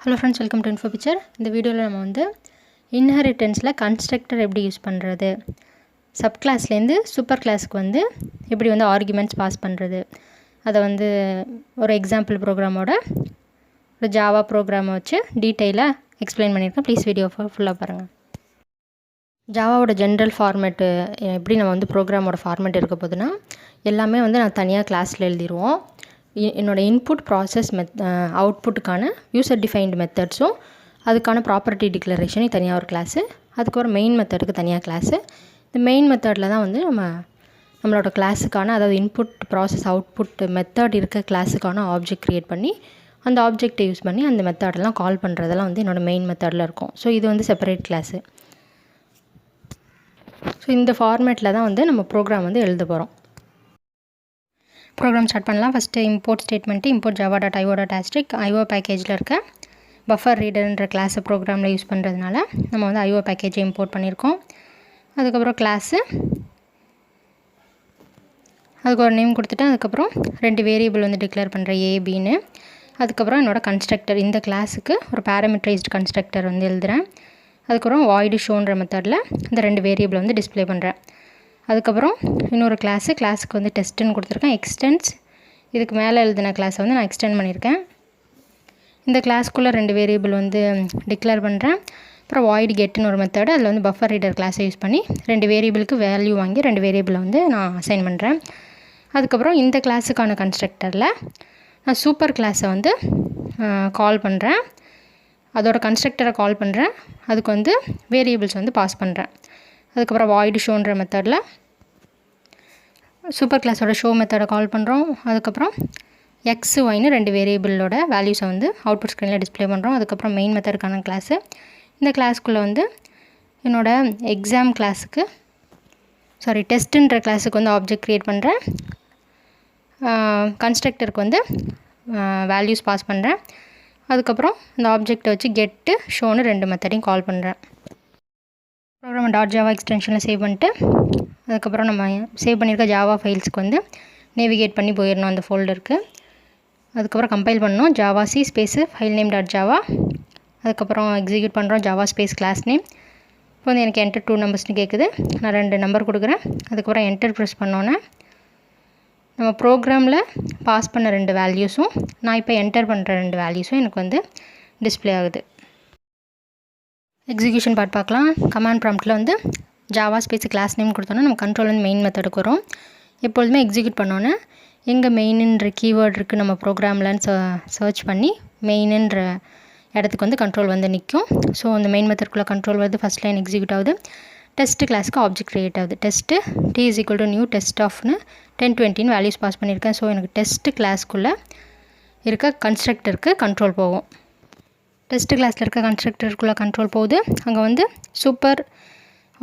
Hello friends, welcome to Info Picture. இந்த வீடியோவில் நம்ம வந்து இன்ஹெரிட்டன்ஸில் கன்ஸ்ட்ரக்டர் எப்படி யூஸ் பண்ணுறது, சப் கிளாஸ்லேருந்து சூப்பர் கிளாஸ்க்கு வந்து எப்படி வந்து ஆர்குமெண்ட்ஸ் பாஸ் பண்ணுறது, அதை வந்து ஒரு எக்ஸாம்பிள் ப்ரோக்ராமோட ஒரு ஜாவா ப்ரோக்ராமை வச்சு டீட்டெயிலாக எக்ஸ்பிளைன் பண்ணியிருக்கேன். ப்ளீஸ் வீடியோ ஃபுல்லாக பாருங்கள். ஜாவாவோட ஜென்ரல் ஃபார்மேட்டு எப்படி நம்ம வந்து ப்ரோக்ராமோட ஃபார்மேட் இருக்க போதுன்னா, எல்லாமே வந்து நான் தனியாக கிளாஸில் எழுதிடுவோம். என்னோடய இன்புட் ப்ராசஸ் அவுட்புட்டுக்கான யூசர் டிஃபைன்டு மெத்தட்ஸும் அதுக்கான ப்ராப்பர்ட்டி டிக்ளரேஷனும் தனியாக ஒரு கிளாஸு, அதுக்கப்புறம் மெயின் மெத்தடுக்கு தனியாக கிளாஸு. இந்த மெயின் மெத்தடில் தான் வந்து நம்மளோட கிளாஸுக்கான, அதாவது இன்புட் ப்ராசஸ் அவுட்புட் மெத்தட் இருக்க கிளாஸுக்கான ஆப்ஜெக்ட் க்ரியேட் பண்ணி அந்த ஆப்ஜெக்டை யூஸ் பண்ணி அந்த மெத்தடெல்லாம் கால் பண்ணுறதெல்லாம் வந்து என்னோடய மெயின் மெத்தடில் இருக்கும். ஸோ இது வந்து செப்பரேட் கிளாஸு. ஸோ இந்த ஃபார்மேட்டில் தான் வந்து நம்ம ப்ரோக்ராம் வந்து எழுத போகிறோம். ப்ரோக்ராம் ஸ்டார்ட் பண்ணலாம். First import statement import Java dot IO dot asterisk IO பேக்கேஜில் இருக்க பஃபர் ரீடர்ன்ற கிளாஸை ப்ரோக்ராமில் யூஸ் பண்ணுறதுனால நம்ம வந்து ஐஓ பேக்கேஜை இம்போர்ட் பண்ணியிருக்கோம். அதுக்கப்புறம் கிளாஸு, அதுக்கு ஒரு நேம் கொடுத்துட்டு அதுக்கப்புறம் 2 வேரியபிள் வந்து டிக்ளேர் பண்ணுறேன், ஏபின்னு. அதுக்கப்புறம் என்னோடய கன்ஸ்ட்ரக்டர், இந்த கிளாஸுக்கு ஒரு பேராமீட்டரைஸ்டு கன்ஸ்ட்ரக்டர் வந்து எழுதுகிறேன். அதுக்கப்புறம் வாய்டு ஷோன்ற மெத்தடில் இந்த 2 வேரியபிள் வந்து டிஸ்பிளே பண்ணுறேன். அதுக்கப்புறம் இன்னொரு கிளாஸுக்கு வந்து டெஸ்ட்டுன்னு கொடுத்துருக்கேன். எக்ஸ்டென்ஸ், இதுக்கு மேலே எழுதின கிளாஸை வந்து நான் எக்ஸ்டெண்ட் பண்ணியிருக்கேன். இந்த கிளாஸ்க்குள்ளே 2 வேரியபிள் வந்து டிக்ளேர் பண்ணுறேன். அப்புறம் வாய்டு கெட்டுன்னு ஒரு மெத்தடு, அதில் வந்து பஃபர் ரீடர் கிளாஸை யூஸ் பண்ணி 2 வேரியபிளுக்கு வேல்யூ வாங்கி 2 வேரியபிளை வந்து நான் அசைன் பண்ணுறேன். அதுக்கப்புறம் இந்த கிளாஸுக்கான கன்ஸ்ட்ரக்டரில் நான் சூப்பர் கிளாஸை வந்து கால் பண்ணுறேன், அதோட கன்ஸ்ட்ரக்டரை கால் பண்ணுறேன், அதுக்கு வந்து வேரியபிள்ஸ் வந்து பாஸ் பண்ணுறேன். அதுக்கப்புறம் வாய்டு ஷோன்ற மெத்தடில் சூப்பர் கிளாஸோட ஷோ மெத்தடை கால் பண்ணுறோம். அதுக்கப்புறம் எக்ஸ் ஒய்னு 2 வேரியபிளோட வேல்யூஸை வந்து அவுட்புட் ஸ்க்ரீனில் டிஸ்பிளே பண்ணுறோம். அதுக்கப்புறம் மெயின் மெத்தடுக்கான கிளாஸு, இந்த கிளாஸ்க்குள்ளே வந்து என்னோடய எக்ஸாம் கிளாஸுக்கு டெஸ்ட்டுன்ற கிளாஸுக்கு வந்து ஆப்ஜெக்ட் க்ரியேட் பண்ணுறேன். கன்ஸ்ட்ரக்டருக்கு வந்து வேல்யூஸ் பாஸ் பண்ணுறேன். அதுக்கப்புறம் இந்த ஆப்ஜெக்டை வச்சு கெட்டு ஷோன்னு 2 மெத்தடையும் கால் பண்ணுறேன். ப்ரோக்ராம் டாட் ஜாவா எக்ஸ்டென்ஷனில் சேவ் பண்ணிட்டு அதுக்கப்புறம் நம்ம சேவ் பண்ணியிருக்க ஜாவா ஃபைல்ஸ்க்கு வந்து நேவிகேட் பண்ணி போயிடணும் அந்த ஃபோல்டருக்கு. அதுக்கப்புறம் கம்பைல் பண்ணணும், Java C space file name dot Java. அதுக்கப்புறம் எக்ஸிக்யூட் பண்ணுறோம், ஜாவா ஸ்பேஸ் கிளாஸ் நேம். இப்போ வந்து எனக்கு என்டர் 2 நம்பர்ஸ்னு கேட்குது, நான் 2 நம்பர் கொடுக்குறேன். அதுக்கப்புறம் என்டர் ப்ரெஸ் பண்ணோன்னே நம்ம ப்ரோக்ராமில் பாஸ் பண்ண 2 வேல்யூஸும் நான் இப்போ என்டர் பண்ணுற 2 வேல்யூஸும் எனக்கு வந்து டிஸ்பிளே ஆகுது. எக்ஸிக்யூஷன் பார்ட் பார்க்கலாம். கமாண்ட் ப்ராம்ப்ட்டில் வந்து ஜாவா ஸ்பேஸ் கிளாஸ் நேம் கொடுத்தோன்னா நம்ம கண்ட்ரோல் வந்து மெயின் மெத்தடுக்கு வரும். எப்பொழுதுமே எக்ஸிக்யூட் பண்ணோன்னே எங்கே மெயினுன்ற கீவேர்ட் இருக்குது நம்ம ப்ரோக்ராம்லன்னு சர்ச் பண்ணி மெயினுன்ற இடத்துக்கு வந்து கண்ட்ரோல் வந்து நிற்கும். ஸோ அந்த மெயின் மெத்தடுக்குள்ளே கண்ட்ரோல் வந்து ஃபஸ்ட் லைன் எக்ஸிக்யூட் ஆகுது. டெஸ்ட்டு கிளாஸுக்கு ஆப்ஜெக்ட் க்ரியேட் ஆகுது. Test T is equal to new test ஆஃப்னு 1020 வேல்யூஸ் பாஸ் பண்ணியிருக்கேன். ஸோ எனக்கு டெஸ்ட்டு கிளாஸ்க்குள்ளே இருக்க கன்ஸ்ட்ரக்டருக்கு கண்ட்ரோல் போகும். டெஸ்ட்டு கிளாஸில் இருக்க கன்ஸ்ட்ரக்டருக்குள்ளே கண்ட்ரோல் போகுது. அங்கே வந்து சூப்பர்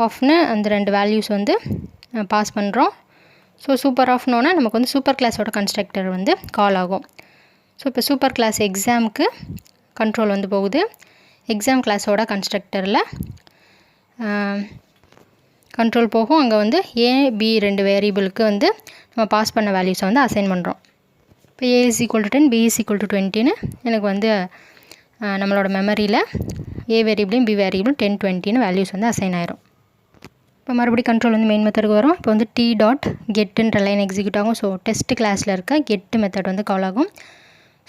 ஆஃப்னு அந்த 2 வேல்யூஸ் வந்து பாஸ் பண்ணுறோம். ஸோ சூப்பர் ஆஃப்னோன்னா நமக்கு வந்து சூப்பர் கிளாஸோட கன்ஸ்ட்ரக்டர் வந்து கால் ஆகும். ஸோ இப்போ சூப்பர் கிளாஸ் எக்ஸாமுக்கு கண்ட்ரோல் வந்து போகுது. எக்ஸாம் கிளாஸோட கன்ஸ்ட்ரக்டரில் கண்ட்ரோல் போகும். அங்கே வந்து ஏபி 2 வேரியபிளுக்கு வந்து நம்ம பாஸ் பண்ண வேல்யூஸை வந்து அசைன் பண்ணுறோம். இப்போ A is equal to 10, B is equal to 20ன்னு எனக்கு வந்து நம்மளோட மெமரியில் ஏ வேரியபிளையும் பி வேரியபிளும் 1020ன்னு வேல்யூஸ் வந்து அசைன் ஆயிரும். இப்போ மறுபடியும் கண்ட்ரோல் வந்து மெயின் மெத்தடுக்கு வரும். இப்போ வந்து டி டாட் கெட்டுன்ற லைன் எக்ஸிக்யூட் ஆகும். ஸோ டெஸ்ட் கிளாஸில் இருக்க கெட்டு மெத்தட் வந்து கால் ஆகும்.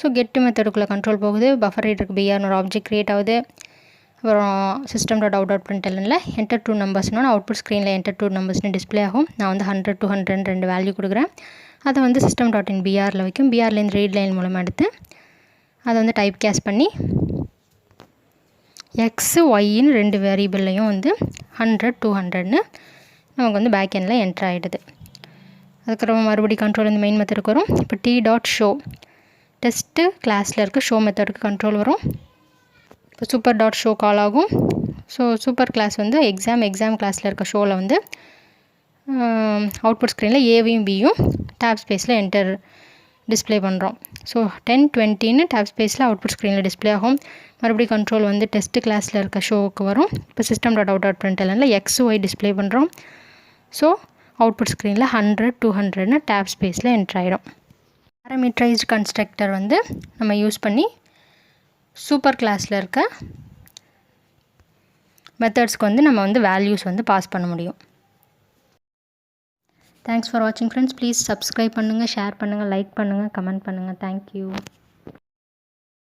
ஸோ கெட்டு மெத்தடுக்குள்ளே கண்ட்ரோல் போகுது. பஃபர் ரீடருக்கு பிஆர்னு ஒரு ஆப்ஜெக்ட் க்ரியேட் ஆகுது. அப்புறம் சிஸ்டம் டாட் அவுட் டாட் பிரிண்டெல்ல என்டர் 2 நம்பர்ஸ்னு அவுட்புட் ஸ்க்ரீனில் என்டர் 2 நம்பர்ஸ்னு டிஸ்பிளே ஆகும். நான் வந்து 100 to 100 2 வேல்யூ கொடுக்குறேன். அதை வந்து சிஸ்டம் டாட் இன் பிஆரில் வைக்கும். பிஆர்லேருந்து ரீட் லைன் மூலமாக எடுத்து அதை வந்து டைப் கேஸ் பண்ணி எக்ஸு ஒய்ன்னு 2 வேரியபிள்லையும் வந்து 100 200ன்னு நமக்கு வந்து பேக் எண்டில் என்ட்ரு ஆகிடுது. அதுக்கப்புறம் மறுபடியும் கண்ட்ரோல் வந்து மெயின் மெத்தடுக்கு வரும். இப்போ டி டாட் ஷோ டெஸ்ட்டு கிளாஸில் இருக்க ஷோ மெத்தடுக்கு கண்ட்ரோல் வரும். இப்போ சூப்பர் டாட் ஷோ கால் ஆகும். ஸோ சூப்பர் கிளாஸ் வந்து எக்ஸாம் கிளாஸில் இருக்க ஷோவில் வந்து அவுட்புட் ஸ்க்ரீனில் ஏவையும் பியும் டேப் ஸ்பேஸில் என்டர் டிஸ்பிளே பண்ணுறோம். ஸோ 1020ன்னு டேப் ஸ்பேஸில் அவுட்புட் ஸ்க்ரீனில் டிஸ்பிளே ஆகும். மறுபடியும் கண்ட்ரோல் வந்து டெஸ்ட்டு கிளாஸில் இருக்க ஷோவுக்கு வரும். இப்போ சிஸ்டம் டாட் அவுட் டாட் பிரிண்டெல்ல எக்ஸ் ஒய் டிஸ்பிளே பண்ணுறோம். ஸோ அவுட்புட் ஸ்க்ரீனில் 100 200ன்னு டேப் ஸ்பேஸில் என்ட்ரு ஆகிடும். பேராமீட்டரைஸ்டு கன்ஸ்ட்ரக்டர் வந்து நம்ம யூஸ் பண்ணி சூப்பர் கிளாஸில் இருக்க மெத்தட்ஸ்க்கு வந்து நம்ம வந்து வேல்யூஸ் வந்து பாஸ் பண்ண முடியும். தேங்க்ஸ் ஃபார் வாட்சிங் ஃப்ரெண்ட்ஸ். ப்ளீஸ் சப்ஸ்கிரைப் பண்ணுங்கள், ஷேர் பண்ணுங்கள், லைக் பண்ணுங்கள், கமெண்ட் பண்ணுங்கள். தேங்க்யூ.